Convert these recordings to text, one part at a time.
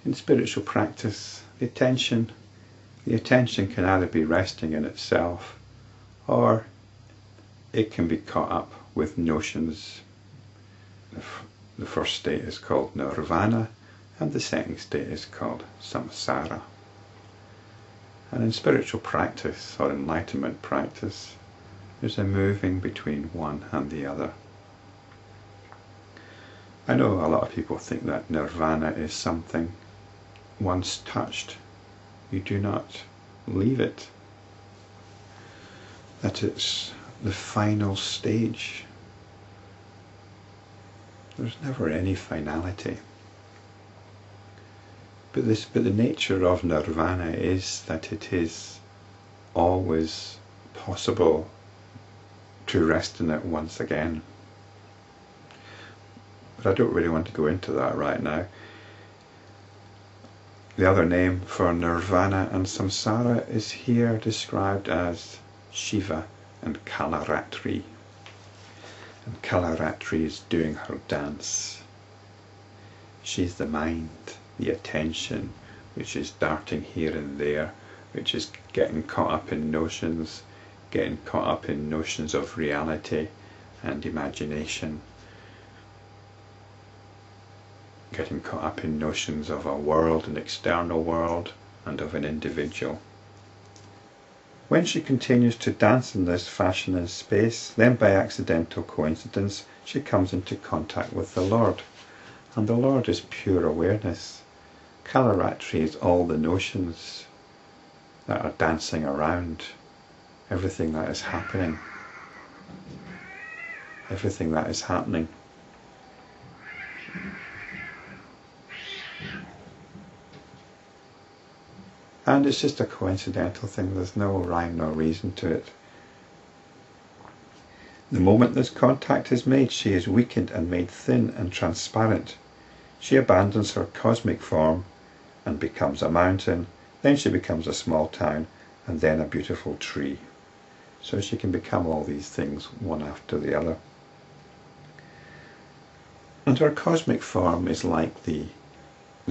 In spiritual practice, the attention can either be resting in itself, or it can be caught up with notions. The first state is called Nirvana, and the second state is called samsara. And in spiritual practice, or enlightenment practice, there's a moving between one and the other. I know a lot of people think that Nirvana is something once touched, you do not leave it. That it's the final stage. There's never any finality. But the nature of Nirvana is that it is always possible to rest in it once again. But I don't really want to go into that right now. The other name for Nirvana and samsara is here described as Shiva and Kalaratri. And Kalaratri is doing her dance. She's the mind, the attention, which is darting here and there, which is getting caught up in notions, of reality and imagination, getting caught up in notions of a world, an external world, and of an individual. When she continues to dance in this fashion and space, then by accidental coincidence she comes into contact with the Lord, and the Lord is pure awareness. Kalaratri is all the notions that are dancing around, everything that is happening. And it's just a coincidental thing, there's no rhyme nor reason to it. The moment this contact is made, she is weakened and made thin and transparent. She abandons her cosmic form and becomes a mountain, then she becomes a small town, and then a beautiful tree. So she can become all these things one after the other. And her cosmic form is like the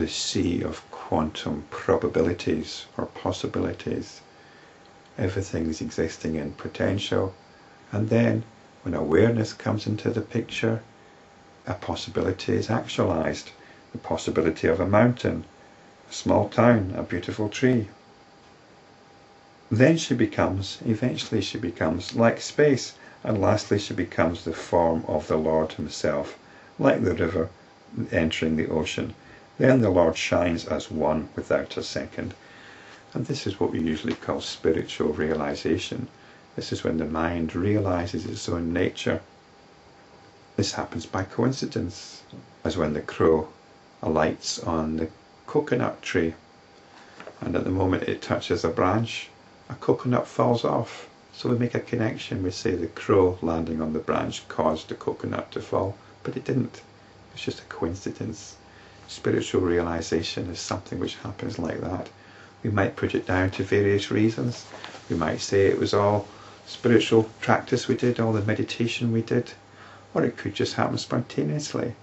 sea of quantum probabilities or possibilities. Everything's existing in potential, and then when awareness comes into the picture, a possibility is actualized. The possibility of a mountain, a small town, a beautiful tree. Then eventually she becomes like space, and lastly she becomes the form of the Lord himself, like the river entering the ocean. Then the Lord shines as one without a second. And this is what we usually call spiritual realization. This is when the mind realizes its own nature. This happens by coincidence, as when the crow alights on the coconut tree, and at the moment it touches a branch, a coconut falls off. So we make a connection. We say the crow landing on the branch caused the coconut to fall, but it didn't. It's just a coincidence. Spiritual realization is something which happens like that. We might put it down to various reasons. We might say it was all spiritual practice we did, all the meditation we did, or it could just happen spontaneously.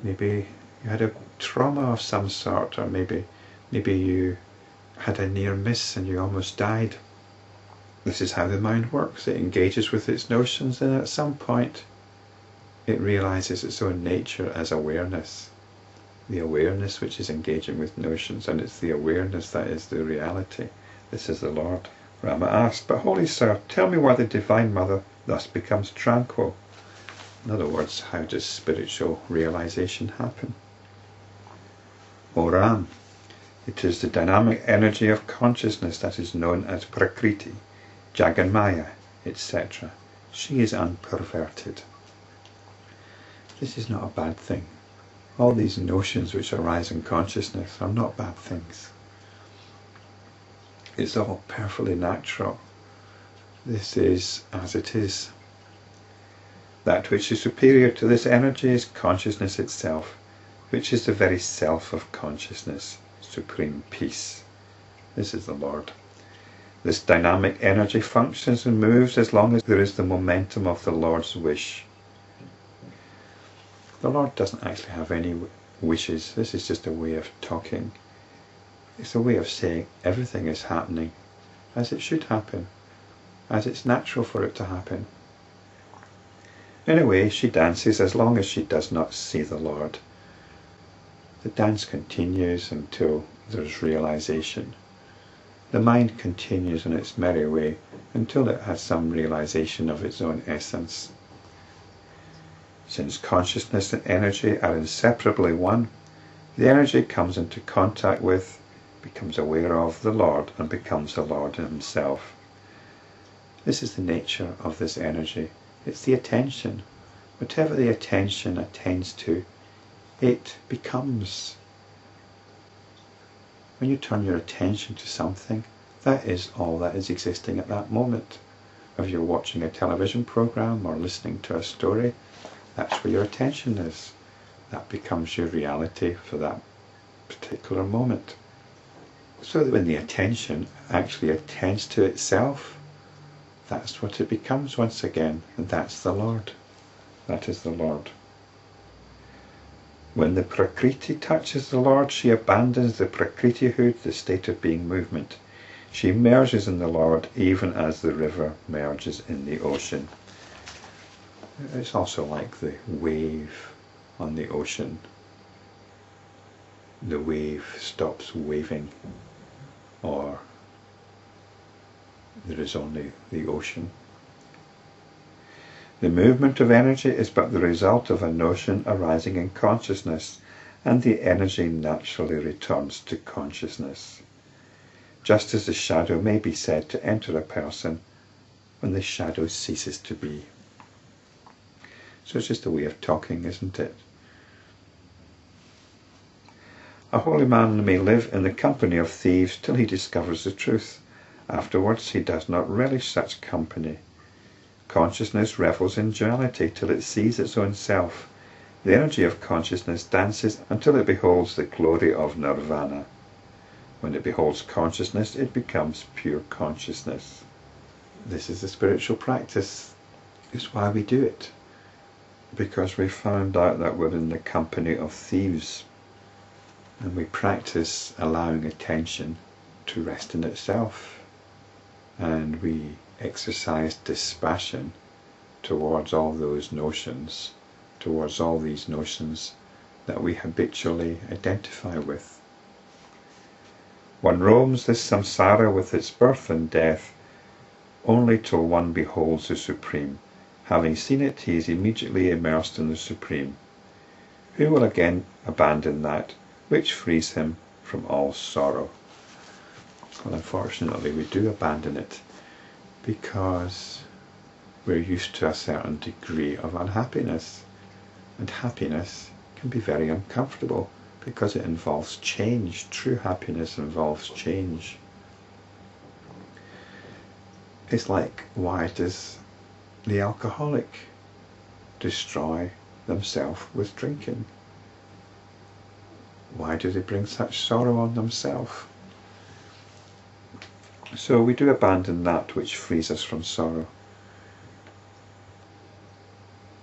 Maybe you had a trauma of some sort, or maybe you had a near miss and you almost died. This is how the mind works. It engages with its notions, and at some point it realizes its own nature as awareness. The awareness which is engaging with notions, and it's the awareness that is the reality. This is the Lord. Rama asked, "But holy sir, tell me why the Divine Mother thus becomes tranquil." In other words, how does spiritual realization happen? O Ram, it is the dynamic energy of consciousness that is known as Prakriti, Jaganmaya, etc. She is unperverted. This is not a bad thing. All these notions which arise in consciousness are not bad things. It's all perfectly natural. This is as it is. That which is superior to this energy is consciousness itself, which is the very self of consciousness, supreme peace. This is the Lord. This dynamic energy functions and moves as long as there is the momentum of the Lord's wish. The Lord doesn't actually have any wishes. This is just a way of talking. It's a way of saying everything is happening as it should happen, as it's natural for it to happen. In a way, she dances as long as she does not see the Lord. The dance continues until there's realization. The mind continues on its merry way until it has some realization of its own essence. Since consciousness and energy are inseparably one, the energy comes into contact with, becomes aware of the Lord, and becomes the Lord himself. This is the nature of this energy. It's the attention. Whatever the attention attends to, it becomes. When you turn your attention to something, that is all that is existing at that moment. If you're watching a television program or listening to a story, that's where your attention is. That becomes your reality for that particular moment. So that when the attention actually attends to itself, that's what it becomes once again, and that's the Lord. That is the Lord. When the Prakriti touches the Lord, she abandons the Prakritihood, the state of being movement. She merges in the Lord even as the river merges in the ocean. It's also like the wave on the ocean. The wave stops waving, or there is only the ocean. The movement of energy is but the result of a notion arising in consciousness, and the energy naturally returns to consciousness. Just as the shadow may be said to enter a person when the shadow ceases to be. So it's just a way of talking, isn't it? A holy man may live in the company of thieves till he discovers the truth. Afterwards he does not relish such company. Consciousness revels in duality till it sees its own self. The energy of consciousness dances until it beholds the glory of Nirvana. When it beholds consciousness, it becomes pure consciousness. This is a spiritual practice. It's why we do it. Because we found out that we're in the company of thieves. And we practice allowing attention to rest in itself. And we exercise dispassion towards all those notions, towards all these notions that we habitually identify with. One roams this samsara with its birth and death, only till one beholds the Supreme. Having seen it, he is immediately immersed in the Supreme, who will again abandon that which frees him from all sorrow. Well, unfortunately, we do abandon it because we're used to a certain degree of unhappiness, and happiness can be very uncomfortable because it involves change. True happiness involves change. It's like, why does the alcoholic destroy themselves with drinking? Why do they bring such sorrow on themselves? So we do abandon that which frees us from sorrow.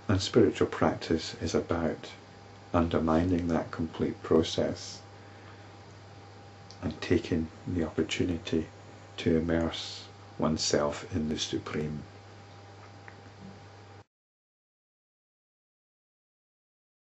And spiritual practice is about undermining that complete process and taking the opportunity to immerse oneself in the Supreme.